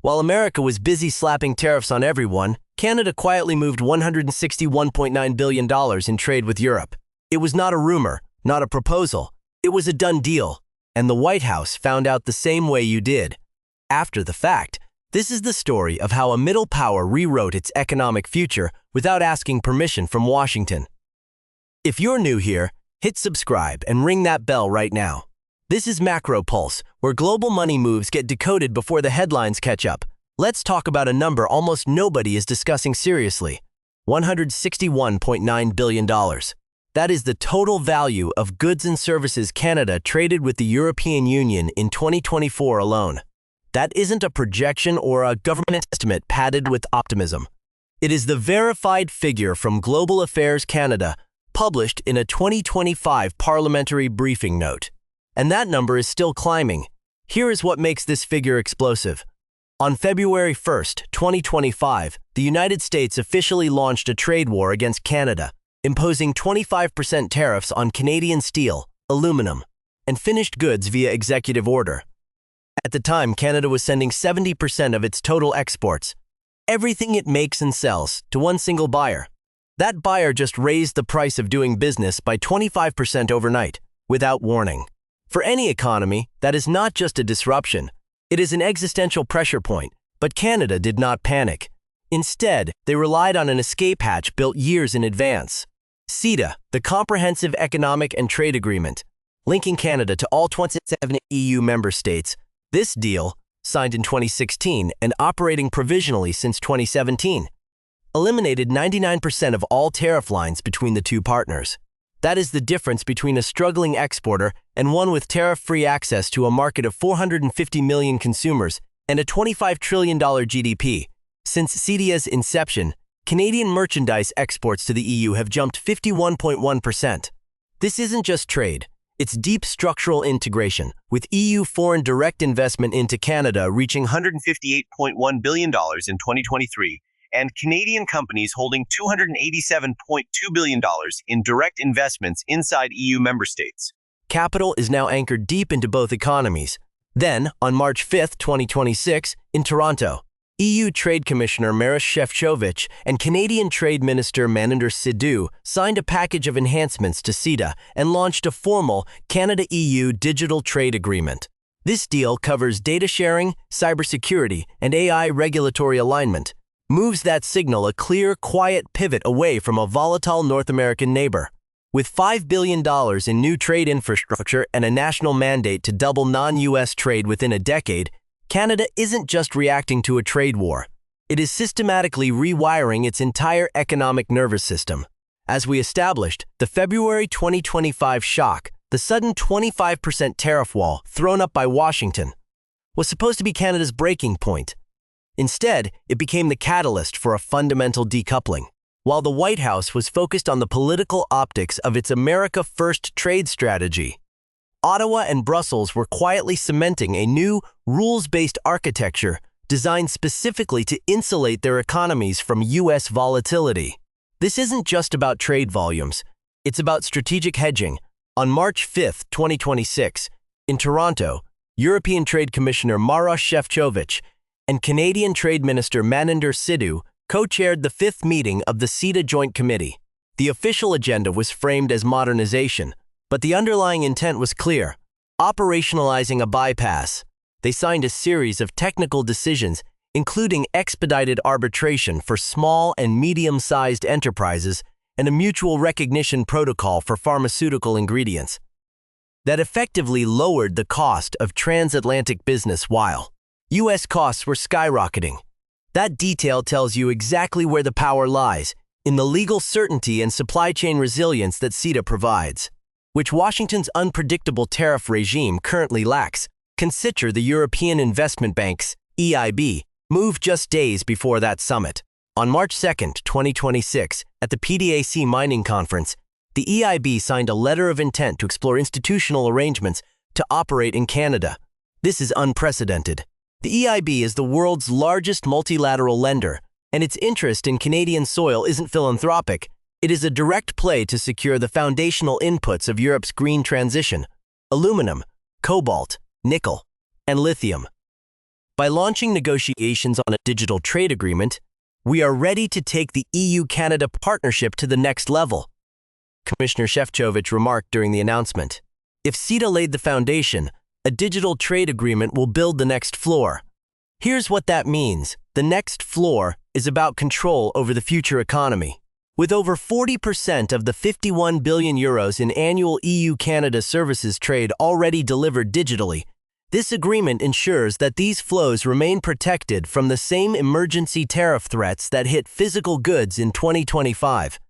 While America was busy slapping tariffs on everyone, Canada quietly moved $161.9 billion in trade with Europe. It was not a rumor, not a proposal. It was a done deal, and the White House found out the same way you did. After the fact, this is the story of how a middle power rewrote its economic future without asking permission from Washington. If you're new here, hit subscribe and ring that bell right now. This is Macro Pulse, where global money moves get decoded before the headlines catch up. Let's talk about a number almost nobody is discussing seriously: $161.9 billion. That is the total value of goods and services Canada traded with the European Union in 2024 alone. That isn't a projection or a government estimate padded with optimism. It is the verified figure from Global Affairs Canada, published in a 2025 parliamentary briefing note. And that number is still climbing. Here is what makes this figure explosive. On February 1st, 2025, the United States officially launched a trade war against Canada, imposing 25% tariffs on Canadian steel, aluminum, and finished goods via executive order. At the time, Canada was sending 70% of its total exports, everything it makes and sells, to one single buyer. That buyer just raised the price of doing business by 25% overnight, without warning. For any economy, that is not just a disruption. It is an existential pressure point, but Canada did not panic. Instead, they relied on an escape hatch built years in advance. CETA, the Comprehensive Economic and Trade Agreement, linking Canada to all 27 EU member states. This deal, signed in 2016 and operating provisionally since 2017, eliminated 99% of all tariff lines between the two partners. That is the difference between a struggling exporter and one with tariff-free access to a market of 450 million consumers and a $25 trillion GDP. Since CETA's inception, Canadian merchandise exports to the EU have jumped 51.1%. This isn't just trade, it's deep structural integration, with EU foreign direct investment into Canada reaching $158.1 billion in 2023, and Canadian companies holding $287.2 billion in direct investments inside EU member states. Capital is now anchored deep into both economies. Then, on March 5, 2026, in Toronto, EU Trade Commissioner Maroš Šefčovič and Canadian Trade Minister Maninder Sidhu signed a package of enhancements to CETA and launched a formal Canada-EU Digital Trade Agreement. This deal covers data sharing, cybersecurity, and AI regulatory alignment, moves that signal a clear, quiet pivot away from a volatile North American neighbor. With $5 billion in new trade infrastructure and a national mandate to double non-US trade within a decade, Canada isn't just reacting to a trade war. It is systematically rewiring its entire economic nervous system. As we established, the February 2025 shock, the sudden 25% tariff wall thrown up by Washington, was supposed to be Canada's breaking point. Instead, it became the catalyst for a fundamental decoupling. While the White House was focused on the political optics of its America First trade strategy, Ottawa and Brussels were quietly cementing a new, rules-based architecture designed specifically to insulate their economies from U.S. volatility. This isn't just about trade volumes. It's about strategic hedging. On March 5, 2026, in Toronto, European Trade Commissioner Maroš Šefčovič and Canadian Trade Minister Maninder Sidhu co-chaired the fifth meeting of the CETA Joint Committee. The official agenda was framed as modernization, but the underlying intent was clear: operationalizing a bypass. They signed a series of technical decisions, including expedited arbitration for small and medium-sized enterprises and a mutual recognition protocol for pharmaceutical ingredients, that effectively lowered the cost of transatlantic business while U.S. costs were skyrocketing. That detail tells you exactly where the power lies, in the legal certainty and supply chain resilience that CETA provides, which Washington's unpredictable tariff regime currently lacks. Consider the European Investment Bank's EIB move just days before that summit. On March 2, 2026, at the PDAC mining conference, the EIB signed a letter of intent to explore institutional arrangements to operate in Canada. This is unprecedented. The EIB is the world's largest multilateral lender, and its interest in Canadian soil isn't philanthropic. It is a direct play to secure the foundational inputs of Europe's green transition: aluminum, cobalt, nickel, and lithium. By launching negotiations on a digital trade agreement, we are ready to take the EU-Canada partnership to the next level, Commissioner Šefčovič remarked during the announcement. If CETA laid the foundation, a digital trade agreement will build the next floor. Here's what that means. The next floor is about control over the future economy. With over 40% of the €51 billion in annual EU-Canada services trade already delivered digitally, this agreement ensures that these flows remain protected from the same emergency tariff threats that hit physical goods in 2025.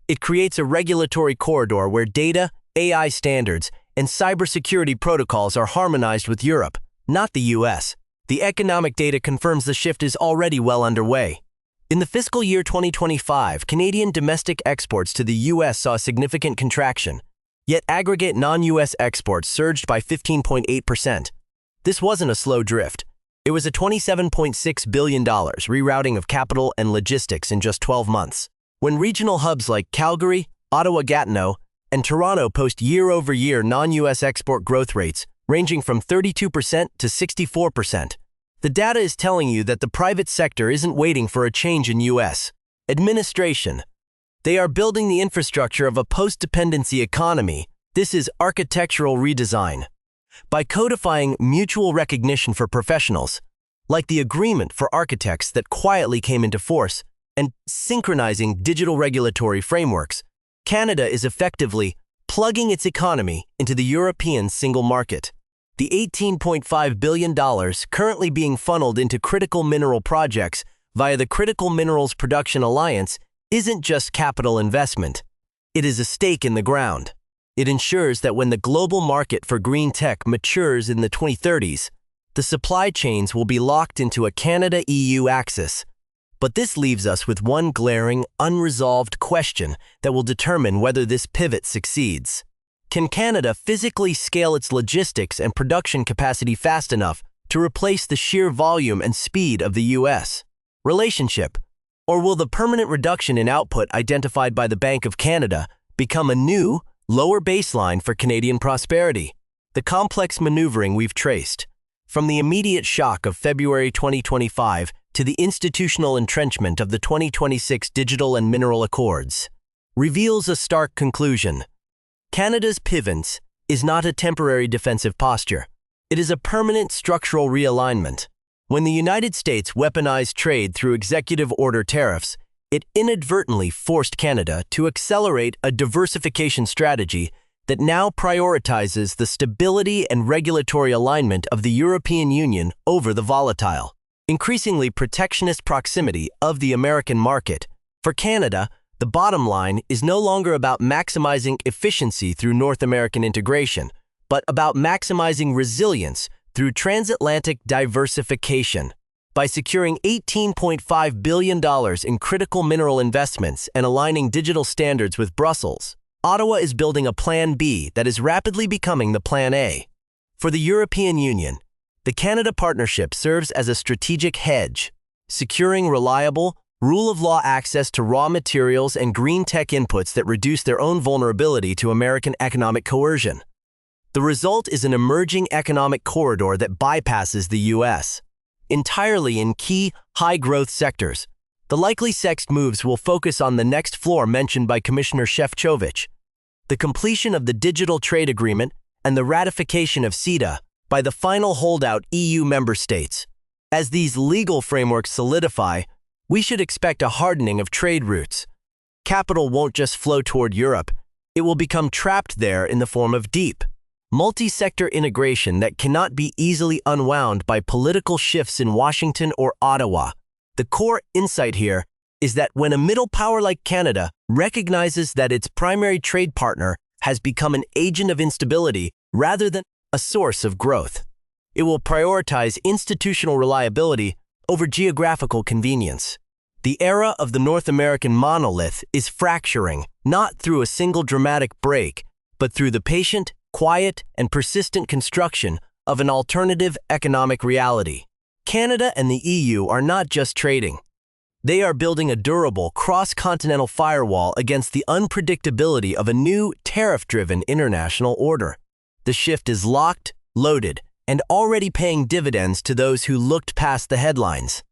It creates a regulatory corridor where data, AI standards, and cybersecurity protocols are harmonized with Europe, not the US. The economic data confirms the shift is already well underway. In the fiscal year 2025, Canadian domestic exports to the US saw a significant contraction, yet aggregate non-US exports surged by 15.8%. This wasn't a slow drift. It was a $27.6 billion rerouting of capital and logistics in just 12 months. When regional hubs like Calgary, Ottawa-Gatineau, and Toronto post year-over-year non-US export growth rates ranging from 32% to 64%, the data is telling you that the private sector isn't waiting for a change in US administration. They are building the infrastructure of a post-dependency economy. This is architectural redesign. By codifying mutual recognition for professionals, like the agreement for architects that quietly came into force, and synchronizing digital regulatory frameworks, Canada is effectively plugging its economy into the European single market. The $18.5 billion currently being funneled into critical mineral projects via the Critical Minerals Production Alliance isn't just capital investment. It is a stake in the ground. It ensures that when the global market for green tech matures in the 2030s, the supply chains will be locked into a Canada-EU axis. But this leaves us with one glaring, unresolved question that will determine whether this pivot succeeds. Can Canada physically scale its logistics and production capacity fast enough to replace the sheer volume and speed of the US relationship? Or will the permanent reduction in output identified by the Bank of Canada become a new, lower baseline for Canadian prosperity? The complex maneuvering we've traced, from the immediate shock of February 2025 to the institutional entrenchment of the 2026 Digital and Mineral Accords, reveals a stark conclusion. Canada's pivot is not a temporary defensive posture. It is a permanent structural realignment. When the United States weaponized trade through executive order tariffs, it inadvertently forced Canada to accelerate a diversification strategy that now prioritizes the stability and regulatory alignment of the European Union over the volatile, increasingly protectionist proximity of the American market. For Canada, the bottom line is no longer about maximizing efficiency through North American integration, but about maximizing resilience through transatlantic diversification. By securing $18.5 billion in critical mineral investments and aligning digital standards with Brussels, Ottawa is building a Plan B that is rapidly becoming the Plan A. For the European Union, the Canada partnership serves as a strategic hedge, securing reliable, rule-of-law access to raw materials and green tech inputs that reduce their own vulnerability to American economic coercion. The result is an emerging economic corridor that bypasses the U.S. entirely in key, high-growth sectors. The likely next moves will focus on the next floor mentioned by Commissioner Šefčovič, the completion of the digital trade agreement and the ratification of CETA by the final holdout EU member states. As these legal frameworks solidify, we should expect a hardening of trade routes. Capital won't just flow toward Europe, it will become trapped there in the form of deep, multi-sector integration that cannot be easily unwound by political shifts in Washington or Ottawa. The core insight here is that when a middle power like Canada recognizes that its primary trade partner has become an agent of instability rather than a source of growth, it will prioritize institutional reliability over geographical convenience. The era of the North American monolith is fracturing, not through a single dramatic break, but through the patient, quiet, and persistent construction of an alternative economic reality. Canada and the EU are not just trading. They are building a durable, cross-continental firewall against the unpredictability of a new, tariff-driven international order. The shift is locked, loaded, and already paying dividends to those who looked past the headlines.